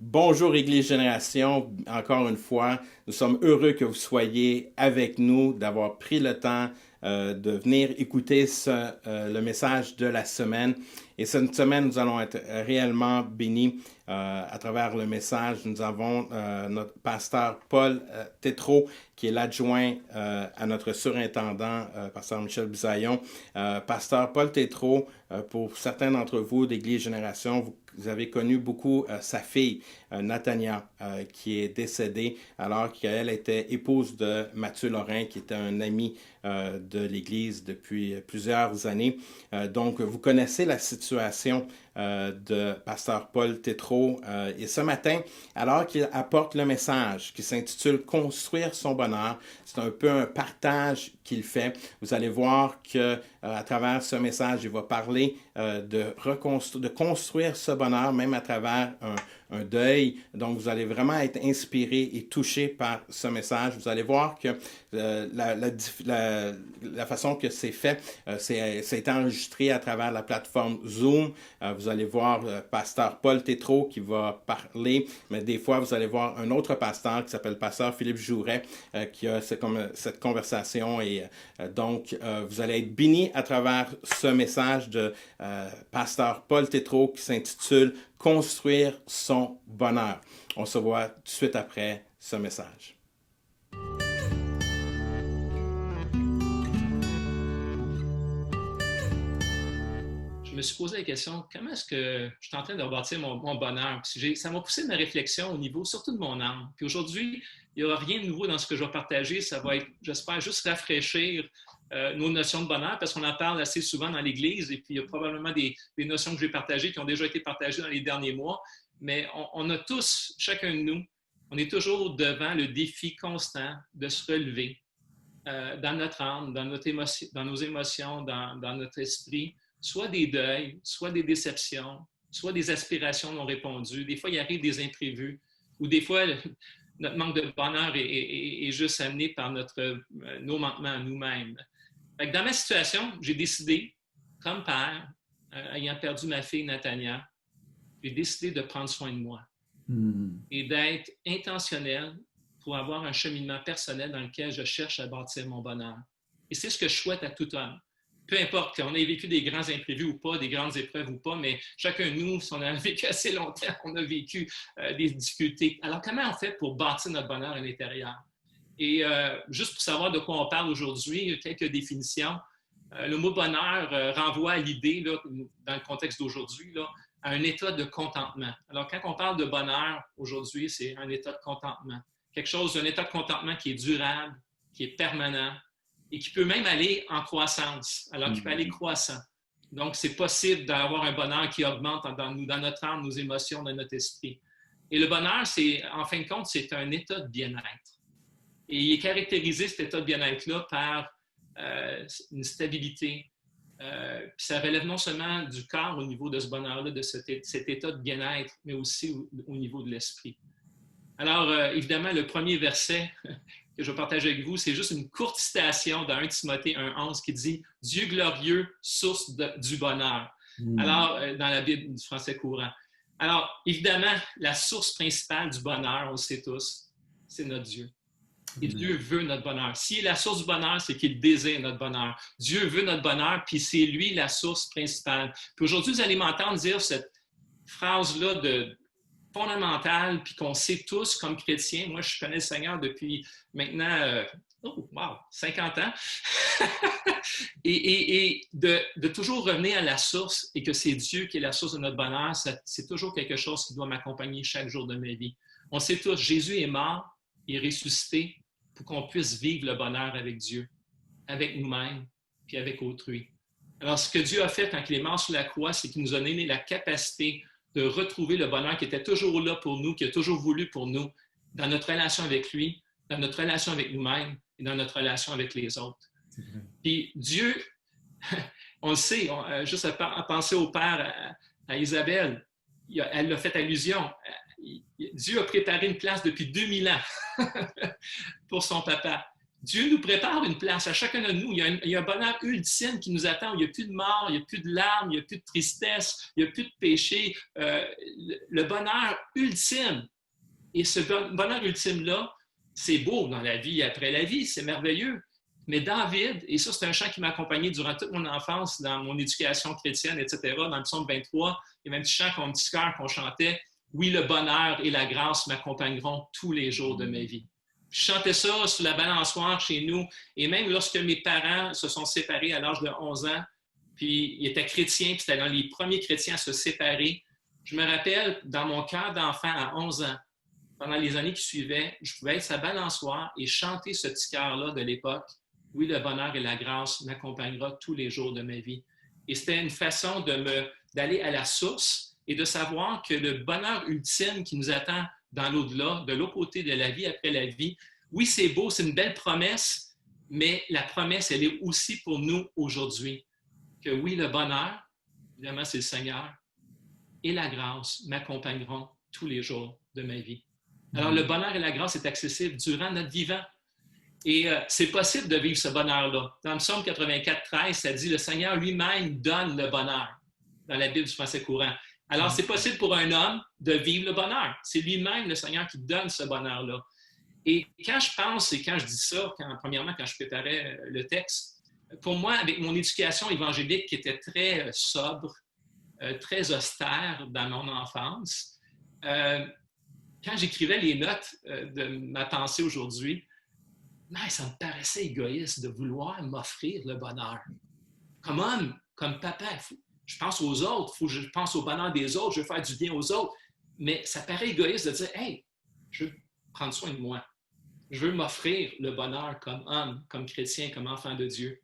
Bonjour Église Génération, encore une fois, nous sommes heureux que vous soyez avec nous, d'avoir pris le temps de venir écouter le message de la semaine. Et cette semaine, nous allons être réellement bénis à travers le message. Nous avons notre pasteur Paul Tétrault, qui est l'adjoint à notre surintendant, pasteur Michel Bisaillon. Pasteur Paul Tétrault, pour certains d'entre vous d'Église Génération, vous avez connu beaucoup sa fille, Nathania, qui est décédée alors qu'elle était épouse de Mathieu Lorrain, qui était un ami de l'Église depuis plusieurs années. Donc, vous connaissez la situation de pasteur Paul Tétrault. Et ce matin, alors qu'il apporte le message qui s'intitule « Construire son bonheur », c'est un peu un partage qu'il fait. Vous allez voir que à travers ce message, il va parler de construire ce bonheur, même à travers un deuil. Donc, vous allez vraiment être inspiré et touché par ce message. Vous allez voir que la façon que c'est fait, c'est enregistré à travers la plateforme Zoom. Vous allez voir pasteur Paul Tétrault qui va parler, mais des fois, vous allez voir un autre pasteur qui s'appelle pasteur Philippe Jouret qui a cette conversation. Et donc, vous allez être bénis à travers ce message de pasteur Paul Tétrault qui s'intitule « Construire son bonheur ». On se voit tout de suite après ce message. Je me suis posé la question, comment est-ce que je suis en train de rebâtir mon bonheur? Ça m'a poussé ma réflexion au niveau surtout de mon âme. Puis aujourd'hui, il n'y aura rien de nouveau dans ce que je vais partager. Ça va être, j'espère, juste rafraîchir nos notions de bonheur parce qu'on en parle assez souvent dans l'Église et puis il y a probablement des notions que j'ai partagées qui ont déjà été partagées dans les derniers mois. Mais on a tous, chacun de nous, on est toujours devant le défi constant de se relever dans notre âme, dans nos émotions, dans notre esprit, soit des deuils, soit des déceptions, soit des aspirations non répondues. Des fois, il arrive des imprévus, ou des fois, notre manque de bonheur est juste amené par nos manquements à nous-mêmes. Dans ma situation, j'ai décidé, comme père, ayant perdu ma fille Nathania, j'ai décidé de prendre soin de moi et d'être intentionnel pour avoir un cheminement personnel dans lequel je cherche à bâtir mon bonheur. Et c'est ce que je souhaite à tout homme. Peu importe qu'on ait vécu des grands imprévus ou pas, des grandes épreuves ou pas, mais chacun de nous, si on a vécu assez longtemps, on a vécu des difficultés. Alors, comment on fait pour bâtir notre bonheur à l'intérieur? Et juste pour savoir de quoi on parle aujourd'hui, quelques définitions. Le mot bonheur renvoie à l'idée, là, dans le contexte d'aujourd'hui, là, à un état de contentement. Alors, quand on parle de bonheur aujourd'hui, c'est un état de contentement. Un état de contentement qui est durable, qui est permanent et qui peut même aller en croissance. Alors, qui peut aller croissant. Donc, c'est possible d'avoir un bonheur qui augmente dans notre âme, nos émotions, dans notre esprit. Et le bonheur, en fin de compte, c'est un état de bien-être. Et il est caractérisé, cet état de bien-être-là, par une stabilité. Puis ça relève non seulement du corps au niveau de ce bonheur-là, de cet état de bien-être, mais aussi au niveau de l'esprit. Alors, évidemment, le premier verset que je vais partager avec vous, c'est juste une courte citation dans 1 Timothée 1,11 qui dit « Dieu glorieux, source du bonheur ». Alors, dans la Bible du français courant. Alors, évidemment, la source principale du bonheur, on le sait tous, c'est notre Dieu. Et Dieu veut notre bonheur. S'il est la source du bonheur, c'est qu'il désire notre bonheur. Dieu veut notre bonheur, puis c'est lui la source principale. Puis aujourd'hui, vous allez m'entendre dire cette phrase-là fondamentale, puis qu'on sait tous comme chrétiens. Moi, je connais le Seigneur depuis maintenant, 50 ans. et de toujours revenir à la source et que c'est Dieu qui est la source de notre bonheur, c'est toujours quelque chose qui doit m'accompagner chaque jour de ma vie. On sait tous, Jésus est mort, il est ressuscité pour qu'on puisse vivre le bonheur avec Dieu, avec nous-mêmes, puis avec autrui. Alors, ce que Dieu a fait quand il est mort sur la croix, c'est qu'il nous a donné la capacité de retrouver le bonheur qui était toujours là pour nous, qui a toujours voulu pour nous, dans notre relation avec lui, dans notre relation avec nous-mêmes et dans notre relation avec les autres. Puis Dieu, on le sait, juste à penser au père, à Isabelle, elle l'a fait allusion. Dieu a préparé une place depuis 2000 ans pour son papa. Dieu nous prépare une place à chacun de nous. Il y a un bonheur ultime qui nous attend. Il n'y a plus de mort, il n'y a plus de larmes, il n'y a plus de tristesse, il n'y a plus de péché. Le bonheur ultime. Et ce bonheur ultime-là, c'est beau dans la vie après la vie, c'est merveilleux. Mais David, et ça c'est un chant qui m'a accompagné durant toute mon enfance, dans mon éducation chrétienne, etc., dans le psaume 23, il y avait un petit chant, un petit cœur qu'on chantait, « Oui, le bonheur et la grâce m'accompagneront tous les jours de ma vie. » Je chantais ça sur la balançoire chez nous, et même lorsque mes parents se sont séparés à l'âge de 11 ans, puis ils étaient chrétiens, puis c'était dans les premiers chrétiens à se séparer, je me rappelle, dans mon cœur d'enfant à 11 ans, pendant les années qui suivaient, je pouvais être sa balançoire et chanter ce petit cœur-là de l'époque. Oui, le bonheur et la grâce m'accompagnera tous les jours de ma vie. Et c'était une façon d'aller à la source et de savoir que le bonheur ultime qui nous attend dans l'au-delà, de l'autre côté de la vie après la vie, oui, c'est beau, c'est une belle promesse, mais la promesse, elle est aussi pour nous aujourd'hui. Que oui, le bonheur, évidemment, c'est le Seigneur, et la grâce m'accompagneront tous les jours de ma vie. Alors, le bonheur et la grâce est accessible durant notre vivant. Et c'est possible de vivre ce bonheur-là. Dans le psaume 84, 13, ça dit « Le Seigneur lui-même donne le bonheur » dans la Bible du français courant. Alors, c'est possible pour un homme de vivre le bonheur. C'est lui-même, le Seigneur, qui donne ce bonheur-là. Et quand je pense et quand je dis ça, premièrement, quand je préparais le texte, pour moi, avec mon éducation évangélique qui était très sobre, très austère dans mon enfance, quand j'écrivais les notes de ma pensée aujourd'hui, ça me paraissait égoïste de vouloir m'offrir le bonheur. Comme homme, comme papa, je pense aux autres, je pense au bonheur des autres, je veux faire du bien aux autres. Mais ça paraît égoïste de dire « Hey, je veux prendre soin de moi. Je veux m'offrir le bonheur comme homme, comme chrétien, comme enfant de Dieu. »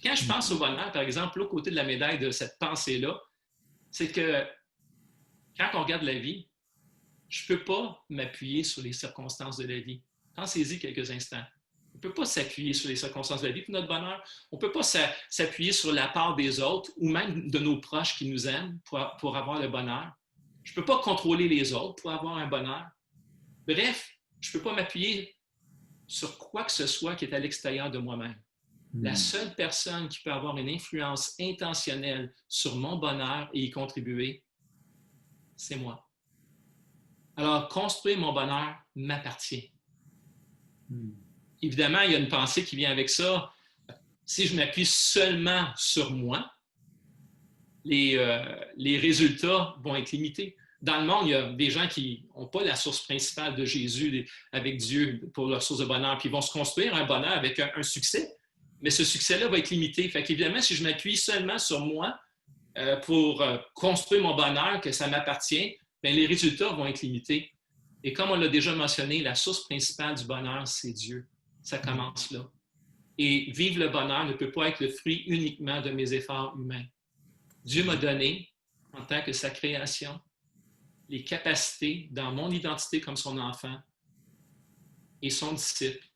Quand je pense au bonheur, par exemple, l'autre côté de la médaille de cette pensée-là, c'est que quand on regarde la vie, je ne peux pas m'appuyer sur les circonstances de la vie. Pensez-y quelques instants. On ne peut pas s'appuyer sur les circonstances de la vie pour notre bonheur. On ne peut pas s'appuyer sur la part des autres ou même de nos proches qui nous aiment pour avoir le bonheur. Je ne peux pas contrôler les autres pour avoir un bonheur. Bref, je ne peux pas m'appuyer sur quoi que ce soit qui est à l'extérieur de moi-même. La seule personne qui peut avoir une influence intentionnelle sur mon bonheur et y contribuer, c'est moi. Alors, construire mon bonheur m'appartient. Évidemment, il y a une pensée qui vient avec ça. Si je m'appuie seulement sur moi, les résultats vont être limités. Dans le monde, il y a des gens qui n'ont pas la source principale de Jésus avec Dieu pour leur source de bonheur, puis ils vont se construire un bonheur avec un succès, mais ce succès-là va être limité. Fait qu'évidemment, si je m'appuie seulement sur moi pour construire mon bonheur, que ça m'appartient, bien, les résultats vont être limités. Et comme on l'a déjà mentionné, la source principale du bonheur, c'est Dieu. Ça commence là. Et vivre le bonheur ne peut pas être le fruit uniquement de mes efforts humains. Dieu m'a donné, en tant que sa création, les capacités dans mon identité comme son enfant et son disciple,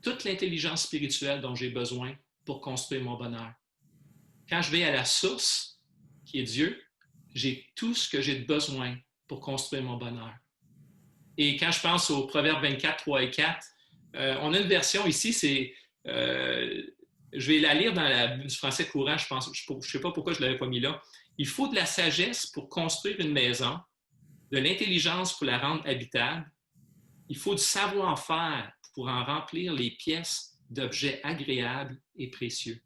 toute l'intelligence spirituelle dont j'ai besoin pour construire mon bonheur. Quand je vais à la source, qui est Dieu, j'ai tout ce que j'ai besoin pour construire mon bonheur. Et quand je pense au Proverbe 24, 3 et 4, on a une version ici, c'est... je vais la lire dans du français courant, je ne sais pas pourquoi je ne l'avais pas mis là. « Il faut de la sagesse pour construire une maison, de l'intelligence pour la rendre habitable. Il faut du savoir-faire pour en remplir les pièces d'objets agréables et précieux. »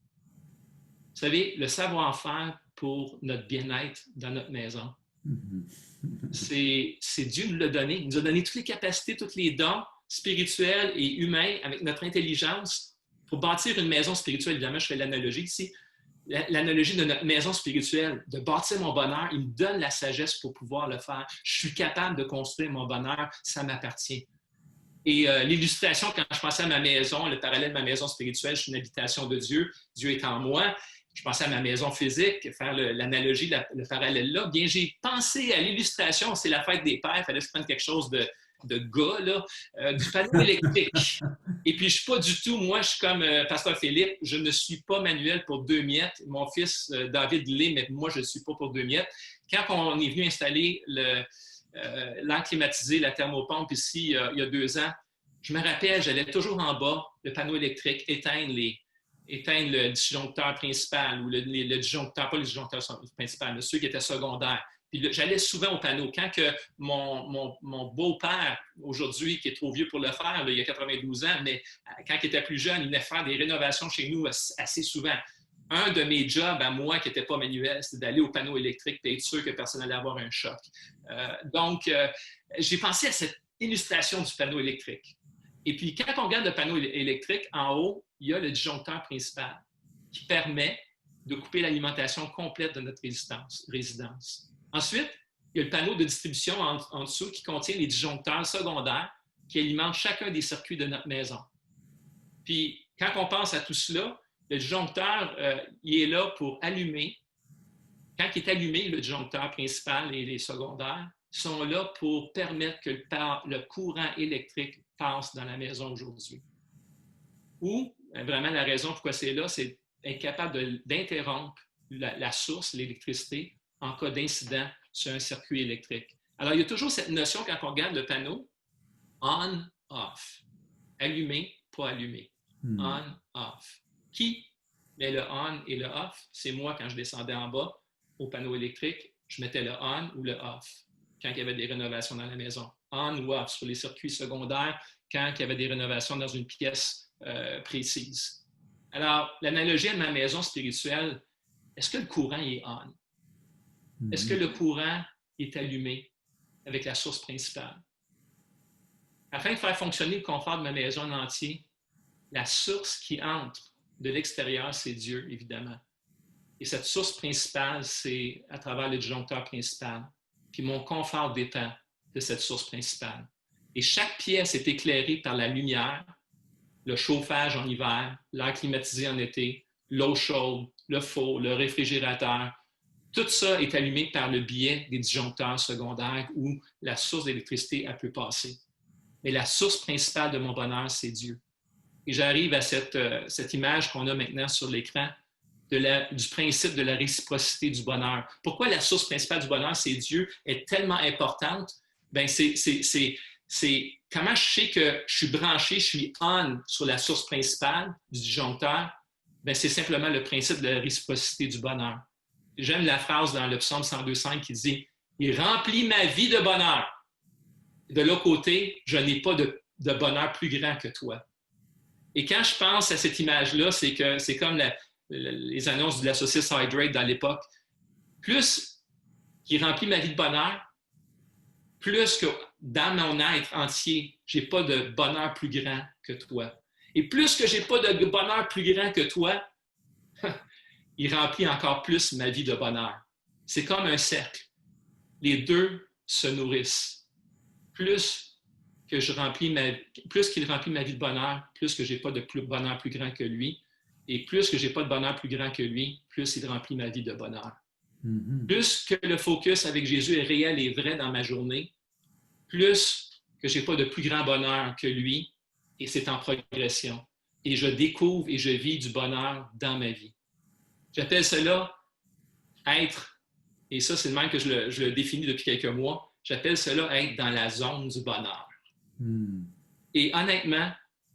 Vous savez, le savoir-faire pour notre bien-être dans notre maison, c'est Dieu qui nous l'a donné. Il nous a donné toutes les capacités, tous les dons spirituels et humains avec notre intelligence pour bâtir une maison spirituelle. Évidemment, je fais l'analogie ici. L'analogie de notre maison spirituelle, de bâtir mon bonheur, il me donne la sagesse pour pouvoir le faire. Je suis capable de construire mon bonheur, ça m'appartient. Et l'illustration, quand je pensais à ma maison, le parallèle de ma maison spirituelle, je suis une habitation de Dieu, Dieu est en moi. Je pensais à ma maison physique, faire l'analogie, le parallèle là. Bien, j'ai pensé à l'illustration, c'est la fête des pères, il fallait que je prenne quelque chose de gars, là, du panneau électrique. Et puis, je ne suis pas du tout, moi, je suis comme Pasteur Philippe, je ne suis pas manuel pour 2 miettes. Mon fils, David, l'est, mais moi, je ne suis pas pour 2 miettes. Quand on est venu installer l'air climatisé, la thermopompe ici, il y a 2 ans, je me rappelle, j'allais toujours en bas, le panneau électrique, éteindre le disjoncteur principal ou le disjoncteur, pas le disjoncteur principal, mais ceux qui étaient secondaires. Puis j'allais souvent au panneau. Quand que mon beau-père, aujourd'hui, qui est trop vieux pour le faire, là, il y a 92 ans, mais quand il était plus jeune, il venait faire des rénovations chez nous assez souvent. Un de mes jobs à moi, qui n'était pas manuel, c'était d'aller au panneau électrique et être sûr que personne n'allait avoir un choc. Donc, j'ai pensé à cette illustration du panneau électrique. Et puis, quand on regarde le panneau électrique, en haut, il y a le disjoncteur principal qui permet de couper l'alimentation complète de notre résidence. Ensuite, il y a le panneau de distribution en dessous qui contient les disjoncteurs secondaires qui alimentent chacun des circuits de notre maison. Puis, quand on pense à tout cela, le disjoncteur, il est là pour allumer. Quand il est allumé, le disjoncteur principal et les secondaires sont là pour permettre que le courant électrique passe dans la maison aujourd'hui. Ou, vraiment, la raison pourquoi c'est là, c'est être capable d'interrompre la source, l'électricité, en cas d'incident sur un circuit électrique. Alors, il y a toujours cette notion, quand on regarde le panneau, on, off. Allumé, pas allumé. On, off. Qui met le on et le off? C'est moi quand je descendais en bas au panneau électrique, je mettais le on ou le off quand il y avait des rénovations dans la maison. On ou off sur les circuits secondaires quand il y avait des rénovations dans une pièce précise. Alors, l'analogie de ma maison spirituelle, est-ce que le courant est on? Est-ce que le courant est allumé avec la source principale? Afin de faire fonctionner le confort de ma maison en entier, la source qui entre de l'extérieur, c'est Dieu, évidemment. Et cette source principale, c'est à travers le disjoncteur principal. Puis mon confort dépend de cette source principale. Et chaque pièce est éclairée par la lumière, le chauffage en hiver, l'air climatisé en été, l'eau chaude, le four, le réfrigérateur. Tout ça est allumé par le biais des disjoncteurs secondaires où la source d'électricité peut passer. Mais la source principale de mon bonheur, c'est Dieu. Et j'arrive à cette image qu'on a maintenant sur l'écran du principe de la réciprocité du bonheur. Pourquoi la source principale du bonheur, c'est Dieu, est tellement importante? Bien, c'est comment je sais que je suis branché, je suis on sur la source principale du disjoncteur? Bien, c'est simplement le principe de la réciprocité du bonheur. J'aime la phrase dans le psaume 102.5 qui dit « Il remplit ma vie de bonheur. » De l'autre côté, je n'ai pas de bonheur plus grand que toi. Et quand je pense à cette image-là, c'est que c'est comme les annonces de la saucisse Hydrate dans l'époque. Plus qu'il remplit ma vie de bonheur, plus que dans mon être entier, je n'ai pas de bonheur plus grand que toi. Et plus que je n'ai pas de bonheur plus grand que toi, il remplit encore plus ma vie de bonheur. C'est comme un cercle. Les deux se nourrissent. Plus qu'il remplit ma vie de bonheur, plus que je n'ai pas de bonheur plus grand que lui. Et plus que je n'ai pas de bonheur plus grand que lui, plus il remplit ma vie de bonheur. Plus que le focus avec Jésus est réel et vrai dans ma journée, plus que je n'ai pas de plus grand bonheur que lui, et c'est en progression. Et je découvre et je vis du bonheur dans ma vie. J'appelle cela être, et ça c'est le même que je le définis depuis quelques mois, j'appelle cela être dans la zone du bonheur. Et honnêtement,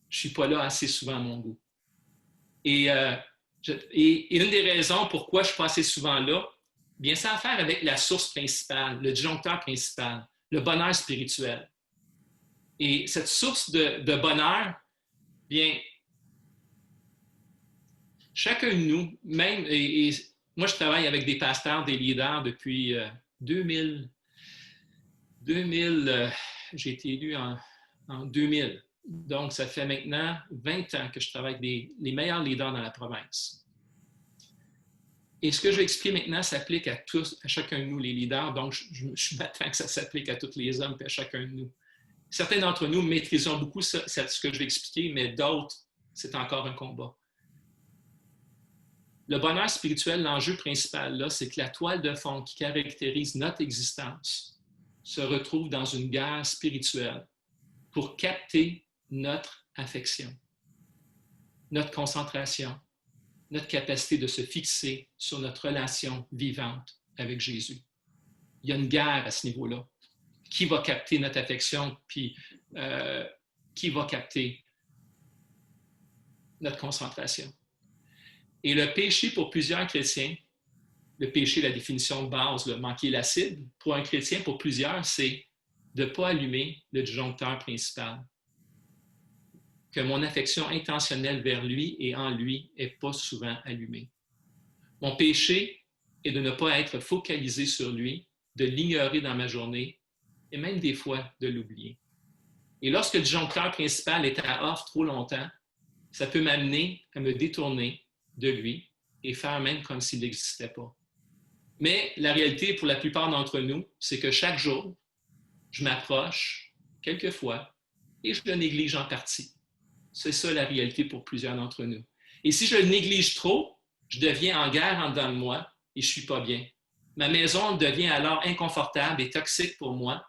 je ne suis pas là assez souvent à mon goût. Et une des raisons pourquoi je suis pas assez souvent là, bien, ça a à faire avec la source principale, le disjoncteur principal, le bonheur spirituel. Et cette source de bonheur, bien, chacun de nous, même, et moi je travaille avec des pasteurs, des leaders depuis 2000. J'ai été élu en 2000. Donc, ça fait maintenant 20 ans que je travaille avec les meilleurs leaders dans la province. Et ce que je vais expliquer maintenant s'applique à chacun de nous, les leaders. Donc, je m'attends que ça s'applique à tous les hommes et à chacun de nous. Certains d'entre nous maîtrisons beaucoup ce que je vais expliquer, mais d'autres, c'est encore un combat. Le bonheur spirituel, l'enjeu principal, là, c'est que la toile de fond qui caractérise notre existence se retrouve dans une guerre spirituelle pour capter notre affection, notre concentration, notre capacité de se fixer sur notre relation vivante avec Jésus. Il y a une guerre à ce niveau-là. Qui va capter notre affection? Puis, qui va capter notre concentration. Et le péché pour plusieurs chrétiens, le péché, la définition de base, manquer la cible, pour un chrétien, pour plusieurs, c'est de ne pas allumer le disjoncteur principal. Que mon affection intentionnelle vers lui et en lui n'est pas souvent allumée. Mon péché est de ne pas être focalisé sur lui, de l'ignorer dans ma journée et même des fois de l'oublier. Et lorsque le disjoncteur principal est à off trop longtemps, ça peut m'amener à me détourner de lui et faire même comme s'il n'existait pas. Mais la réalité pour la plupart d'entre nous, c'est que chaque jour, je m'approche quelquefois et je le néglige en partie. C'est ça la réalité pour plusieurs d'entre nous. Et si je le néglige trop, je deviens en guerre en dedans de moi et je ne suis pas bien. Ma maison devient alors inconfortable et toxique pour moi.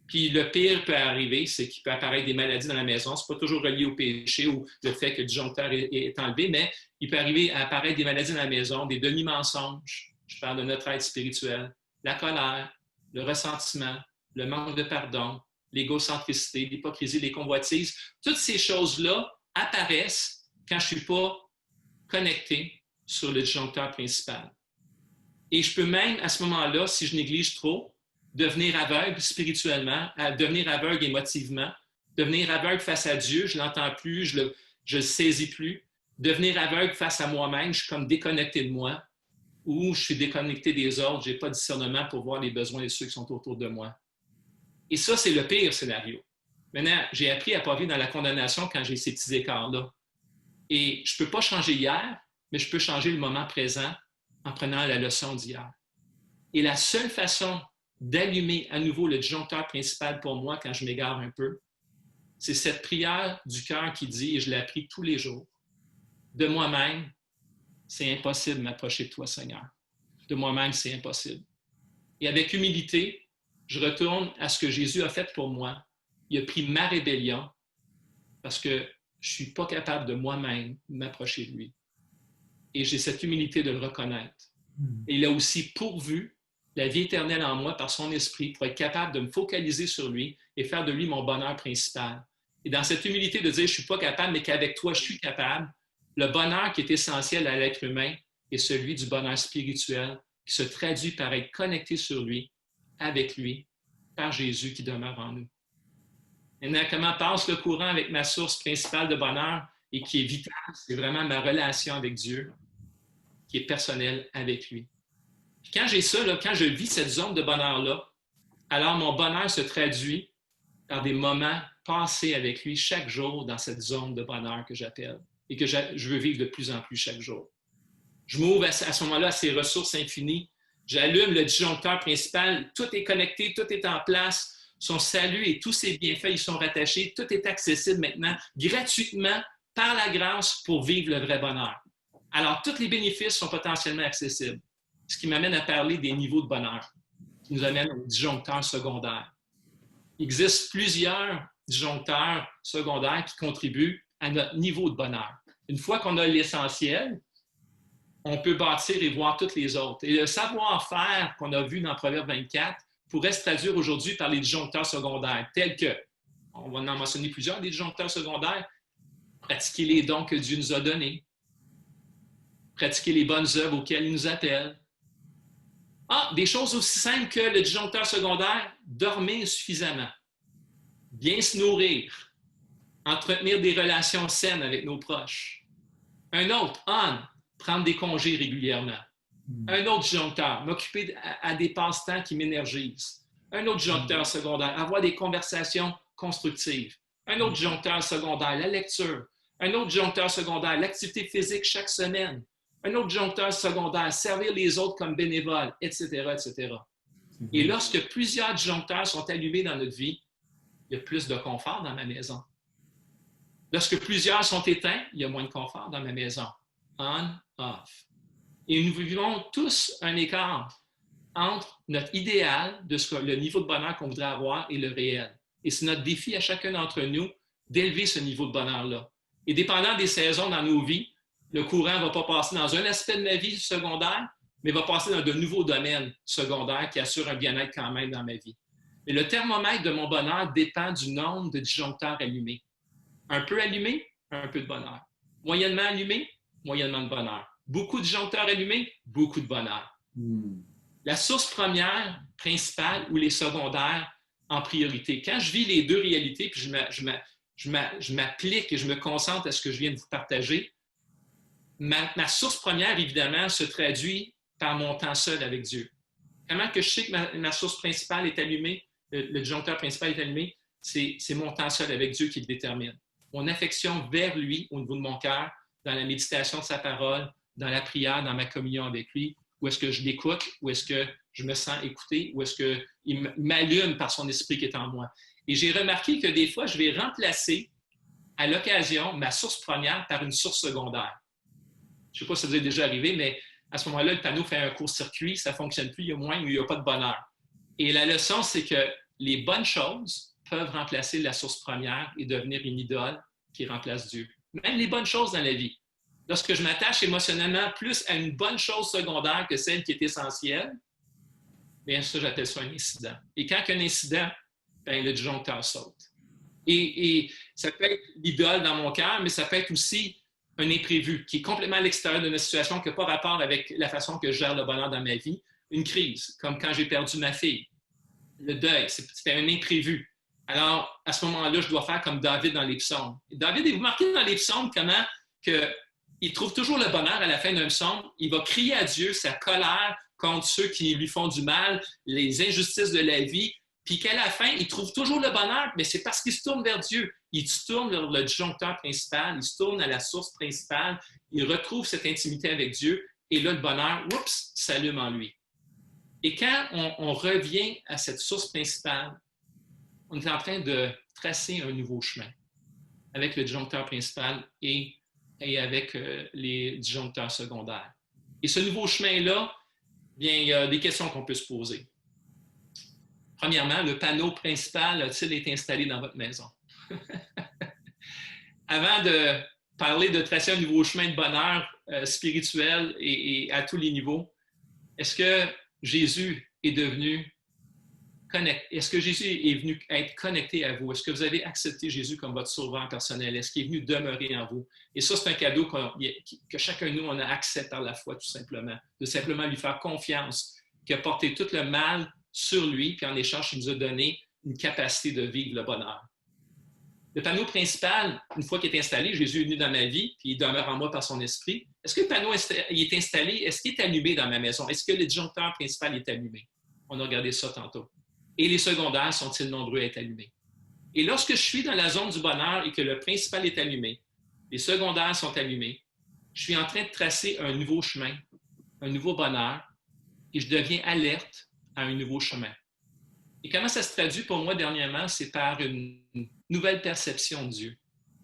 Puis le pire peut arriver, c'est qu'il peut apparaître des maladies dans la maison. Ce n'est pas toujours relié au péché ou le fait que le disjoncteur est enlevé, mais il peut arriver à apparaître des maladies dans la maison, des demi-mensonges. Je parle de notre être spirituel, la colère, le ressentiment, le manque de pardon, l'égocentricité, l'hypocrisie, les convoitises. Toutes ces choses-là apparaissent quand je ne suis pas connecté sur le disjoncteur principal. Et je peux même, à ce moment-là, si je néglige trop, devenir aveugle spirituellement, devenir aveugle émotivement, devenir aveugle face à Dieu, je ne l'entends plus, je le saisis plus, devenir aveugle face à moi-même, je suis comme déconnecté de moi, ou je suis déconnecté des autres, je n'ai pas de discernement pour voir les besoins de ceux qui sont autour de moi. Et ça, c'est le pire scénario. Maintenant, j'ai appris à ne pas vivre dans la condamnation quand j'ai ces petits écarts-là. Et je ne peux pas changer hier, mais je peux changer le moment présent en prenant la leçon d'hier. Et la seule façon d'allumer à nouveau le disjoncteur principal pour moi quand je m'égare un peu, c'est cette prière du cœur qui dit, et je l'ai appris tous les jours, de moi-même, c'est impossible de m'approcher de toi, Seigneur. De moi-même, c'est impossible. Et avec humilité, je retourne à ce que Jésus a fait pour moi. Il a pris ma rébellion parce que je ne suis pas capable de moi-même m'approcher de lui. Et j'ai cette humilité de le reconnaître. Et il a aussi pourvu la vie éternelle en moi par son esprit pour être capable de me focaliser sur lui et faire de lui mon bonheur principal. Et dans cette humilité de dire, je ne suis pas capable, mais qu'avec toi, je suis capable, le bonheur qui est essentiel à l'être humain est celui du bonheur spirituel qui se traduit par être connecté sur lui, avec lui, par Jésus qui demeure en nous. Maintenant, comment passe le courant avec ma source principale de bonheur et qui est vitale, c'est vraiment ma relation avec Dieu, qui est personnelle avec lui. Puis quand j'ai ça, là, quand je vis cette zone de bonheur-là, alors mon bonheur se traduit par des moments passés avec lui chaque jour dans cette zone de bonheur que j'appelle et que je veux vivre de plus en plus chaque jour. Je m'ouvre à ce moment-là à ces ressources infinies. J'allume le disjoncteur principal. Tout est connecté, tout est en place. Son salut et tous ses bienfaits, ils sont rattachés. Tout est accessible maintenant, gratuitement, par la grâce, pour vivre le vrai bonheur. Alors, tous les bénéfices sont potentiellement accessibles. Ce qui m'amène à parler des niveaux de bonheur, qui nous amène au disjoncteur secondaire. Il existe plusieurs disjoncteurs secondaires qui contribuent à notre niveau de bonheur. Une fois qu'on a l'essentiel, on peut bâtir et voir toutes les autres. Et le savoir-faire qu'on a vu dans Proverbe 24 pourrait se traduire aujourd'hui par les disjoncteurs secondaires, tels que, on va en mentionner plusieurs, des disjoncteurs secondaires, pratiquer les dons que Dieu nous a donnés, pratiquer les bonnes œuvres auxquelles il nous appelle. Des choses aussi simples que le disjoncteur secondaire, dormir suffisamment, bien se nourrir, entretenir des relations saines avec nos proches. Un autre, prendre des congés régulièrement. Un autre disjoncteur, m'occuper à des passe-temps qui m'énergisent. Un autre disjoncteur secondaire, avoir des conversations constructives. Un autre disjoncteur secondaire, la lecture. Un autre disjoncteur secondaire, l'activité physique chaque semaine. Un autre disjoncteur secondaire, servir les autres comme bénévoles, etc., etc. Et lorsque plusieurs disjoncteurs sont allumés dans notre vie, il y a plus de confort dans ma maison. Lorsque plusieurs sont éteints, il y a moins de confort dans ma maison. On, off. Et nous vivons tous un écart entre notre idéal, le niveau de bonheur qu'on voudrait avoir, et le réel. Et c'est notre défi à chacun d'entre nous d'élever ce niveau de bonheur-là. Et dépendant des saisons dans nos vies, le courant ne va pas passer dans un aspect de ma vie secondaire, mais va passer dans de nouveaux domaines secondaires qui assurent un bien-être quand même dans ma vie. Et le thermomètre de mon bonheur dépend du nombre de disjoncteurs allumés. Un peu allumé, un peu de bonheur. Moyennement allumé, moyennement de bonheur. Beaucoup de disjoncteurs allumés, beaucoup de bonheur. La source première, principale, ou les secondaires en priorité. Quand je vis les deux réalités, puis je m'applique et je me concentre à ce que je viens de vous partager, ma source première, évidemment, se traduit par mon temps seul avec Dieu. Comment que je sais que ma source principale est allumée, le disjoncteur principal est allumé? C'est mon temps seul avec Dieu qui le détermine. Mon affection vers lui au niveau de mon cœur, dans la méditation de sa parole, dans la prière, dans ma communion avec lui, où est-ce que je l'écoute, où est-ce que je me sens écouté, où est-ce qu'il m'allume par son esprit qui est en moi. Et j'ai remarqué que des fois, je vais remplacer à l'occasion ma source première par une source secondaire. Je ne sais pas si ça vous est déjà arrivé, mais à ce moment-là, le panneau fait un court-circuit, ça ne fonctionne plus, il y a moins ou il n'y a pas de bonheur. Et la leçon, c'est que les bonnes choses peuvent remplacer la source première et devenir une idole qui remplace Dieu. Même les bonnes choses dans la vie. Lorsque je m'attache émotionnellement plus à une bonne chose secondaire que celle qui est essentielle, bien ça, j'appelle ça un incident. Et quand il y a un incident, bien, le disjoncteur saute. Et ça peut être l'idole dans mon cœur, mais ça peut être aussi un imprévu qui est complètement à l'extérieur d'une situation qui n'a pas rapport avec la façon que je gère le bonheur dans ma vie. Une crise, comme quand j'ai perdu ma fille. Le deuil, c'était un imprévu. Alors, à ce moment-là, je dois faire comme David dans les psaumes. David, vous marquez dans les psaumes comment il trouve toujours le bonheur à la fin d'un psaume. Il va crier à Dieu sa colère contre ceux qui lui font du mal, les injustices de la vie, puis qu'à la fin, il trouve toujours le bonheur, mais c'est parce qu'il se tourne vers Dieu. Il se tourne vers le disjoncteur principal, il se tourne à la source principale, il retrouve cette intimité avec Dieu, et là, le bonheur, oups, s'allume en lui. Et quand on revient à cette source principale, on est en train de tracer un nouveau chemin avec le disjoncteur principal et avec les disjoncteurs secondaires. Et ce nouveau chemin-là, bien, il y a des questions qu'on peut se poser. Premièrement, le panneau principal a-t-il été installé dans votre maison? Avant de parler de tracer un nouveau chemin de bonheur spirituel et à tous les niveaux, est-ce que Jésus est devenu connecté? Est-ce que Jésus est venu être connecté à vous? Est-ce que vous avez accepté Jésus comme votre sauveur personnel? Est-ce qu'il est venu demeurer en vous? Et ça, c'est un cadeau que chacun de nous, on a accès par la foi, tout simplement. De simplement lui faire confiance, qui a porté tout le mal sur lui, puis en échange, il nous a donné une capacité de vivre le bonheur. Le panneau principal, une fois qu'il est installé, Jésus est venu dans ma vie, puis il demeure en moi par son esprit. Est-ce que le panneau est installé? Est-ce qu'il est allumé dans ma maison? Est-ce que le disjoncteur principal est allumé? On a regardé ça tantôt. Et les secondaires sont-ils nombreux à être allumés? Et lorsque je suis dans la zone du bonheur et que le principal est allumé, les secondaires sont allumés, je suis en train de tracer un nouveau chemin, un nouveau bonheur, et je deviens alerte à un nouveau chemin. Et comment ça se traduit pour moi dernièrement? C'est par une nouvelle perception de Dieu,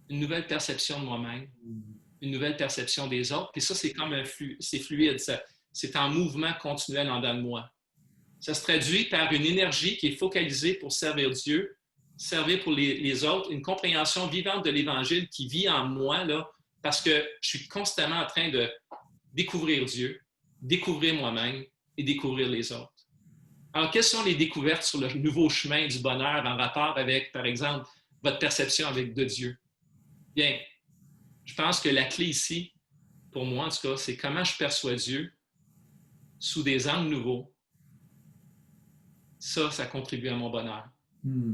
une nouvelle perception de moi-même, une nouvelle perception des autres. Puis ça, c'est comme c'est fluide, c'est en mouvement continuel en dedans de moi. Ça se traduit par une énergie qui est focalisée pour servir Dieu, servir pour les autres, une compréhension vivante de l'Évangile qui vit en moi, là, parce que je suis constamment en train de découvrir Dieu, découvrir moi-même et découvrir les autres. Alors, quelles sont les découvertes sur le nouveau chemin du bonheur en rapport avec, par exemple, votre perception de Dieu? Bien, je pense que la clé ici, pour moi en tout cas, c'est comment je perçois Dieu sous des angles nouveaux. Ça contribue à mon bonheur.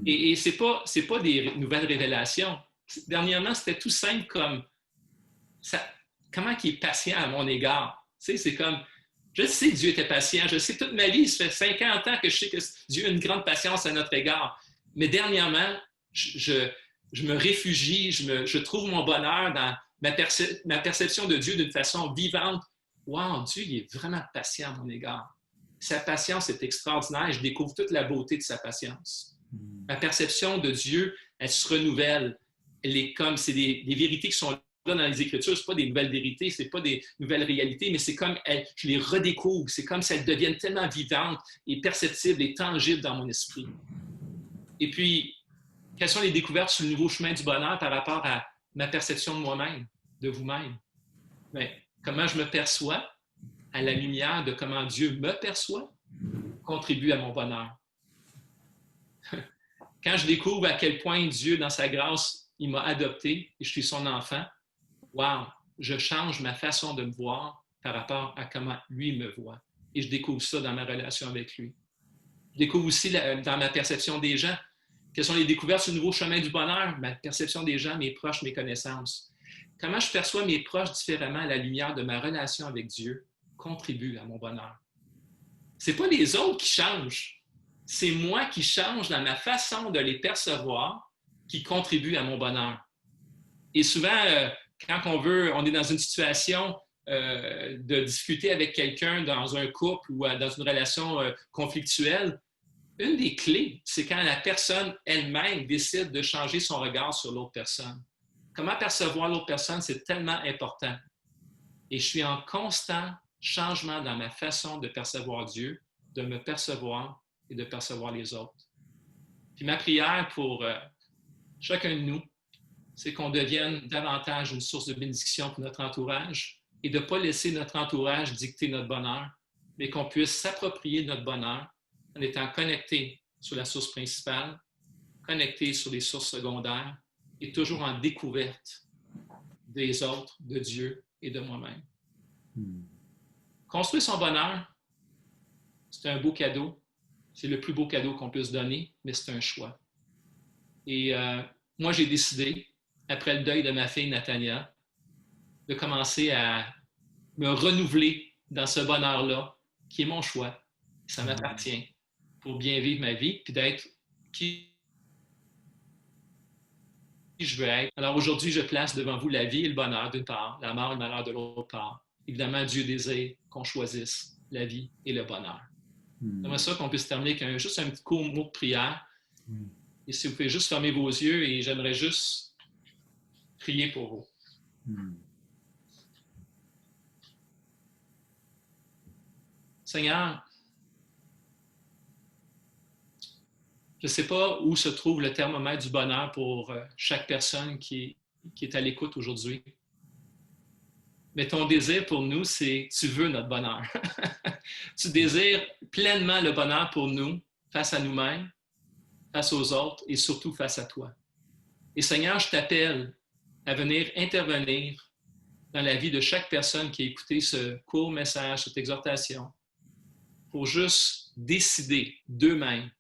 Et ce n'est pas des nouvelles révélations. Dernièrement, c'était tout simple comme comment il est patient à mon égard. Tu sais, c'est comme, je sais que Dieu était patient, je sais toute ma vie, ça fait 50 ans que je sais que Dieu a une grande patience à notre égard. Mais dernièrement, je me réfugie, je trouve mon bonheur dans ma perception de Dieu d'une façon vivante. Wow, Dieu, il est vraiment patient à mon égard. Sa patience est extraordinaire et je découvre toute la beauté de sa patience. Ma perception de Dieu, elle se renouvelle. C'est des vérités qui sont là dans les Écritures. Ce ne sont pas des nouvelles vérités, ce n'est pas des nouvelles réalités, mais c'est comme je les redécouvre. C'est comme si elles deviennent tellement vivantes et perceptibles et tangibles dans mon esprit. Et puis, quelles sont les découvertes sur le nouveau chemin du bonheur par rapport à ma perception de moi-même, de vous-même? Bien, comment je me perçois à la lumière de comment Dieu me perçoit contribue à mon bonheur. Quand je découvre à quel point Dieu, dans sa grâce, il m'a adopté et je suis son enfant. Wow, je change ma façon de me voir par rapport à comment lui me voit. Et je découvre ça dans ma relation avec lui. Je découvre aussi dans ma perception des gens. Quelles sont les découvertes sur le nouveau chemin du bonheur? Ma perception des gens, mes proches, mes connaissances. Comment je perçois mes proches différemment à la lumière de ma relation avec Dieu contribue à mon bonheur. Ce n'est pas les autres qui changent. C'est moi qui change dans ma façon de les percevoir qui contribue à mon bonheur. Et souvent, quand on est dans une situation de discuter avec quelqu'un dans un couple ou dans une relation conflictuelle, une des clés, c'est quand la personne elle-même décide de changer son regard sur l'autre personne. Comment percevoir l'autre personne, c'est tellement important. Et je suis en constant changement dans ma façon de percevoir Dieu, de me percevoir et de percevoir les autres. Puis ma prière pour chacun de nous, c'est qu'on devienne davantage une source de bénédiction pour notre entourage et de ne pas laisser notre entourage dicter notre bonheur, mais qu'on puisse s'approprier notre bonheur en étant connecté sur la source principale, connecté sur les sources secondaires et toujours en découverte des autres, de Dieu et de moi-même. Construire son bonheur, c'est un beau cadeau. C'est le plus beau cadeau qu'on puisse donner, mais c'est un choix. Et moi, j'ai décidé, après le deuil de ma fille Nathania, de commencer à me renouveler dans ce bonheur-là, qui est mon choix. Ça m'appartient pour bien vivre ma vie, puis d'être qui je veux être. Alors aujourd'hui, je place devant vous la vie et le bonheur d'une part, la mort et le malheur de l'autre part. Évidemment, Dieu désire qu'on choisisse la vie et le bonheur. J'aimerais ça qu'on puisse terminer avec juste un petit court mot de prière. Et si vous pouvez juste fermer vos yeux et j'aimerais juste prier pour vous. Seigneur, je ne sais pas où se trouve le thermomètre du bonheur pour chaque personne qui est à l'écoute aujourd'hui. Mais ton désir pour nous, c'est tu veux notre bonheur. Tu désires pleinement le bonheur pour nous, face à nous-mêmes, face aux autres et surtout face à toi. Et Seigneur, je t'appelle à venir intervenir dans la vie de chaque personne qui a écouté ce court message, cette exhortation, pour juste décider d'eux-mêmes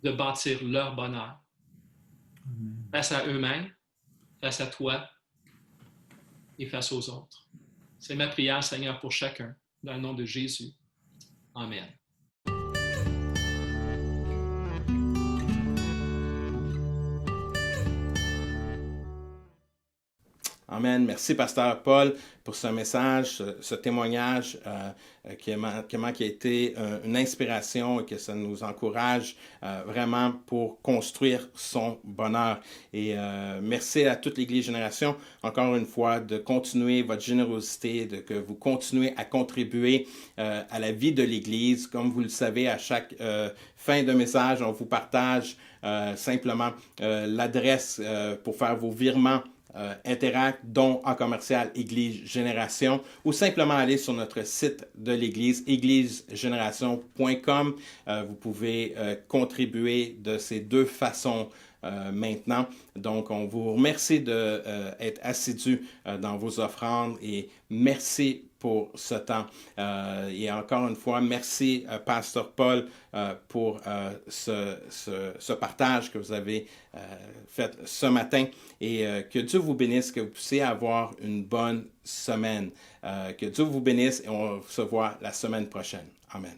de bâtir leur bonheur. Face à eux-mêmes, face à toi et face aux autres. C'est ma prière, Seigneur, pour chacun, dans le nom de Jésus. Amen. Amen. Merci, Pasteur Paul, pour ce message, ce témoignage qui a été une inspiration et que ça nous encourage vraiment pour construire son bonheur. Et merci à toute l'Église Génération, encore une fois, de continuer votre générosité, que vous continuez à contribuer à la vie de l'Église. Comme vous le savez, à chaque fin de message, on vous partage simplement l'adresse pour faire vos virements Interact, dont en commercial Église Génération, ou simplement aller sur notre site de l'Église, églisegeneration.com. Vous pouvez contribuer de ces deux façons maintenant. Donc, on vous remercie d'être assidus dans vos offrandes et merci pour ce temps. Et encore une fois, merci, Pasteur Paul, pour ce partage que vous avez fait ce matin. Et que Dieu vous bénisse, que vous puissiez avoir une bonne semaine. Que Dieu vous bénisse et on se voit la semaine prochaine. Amen.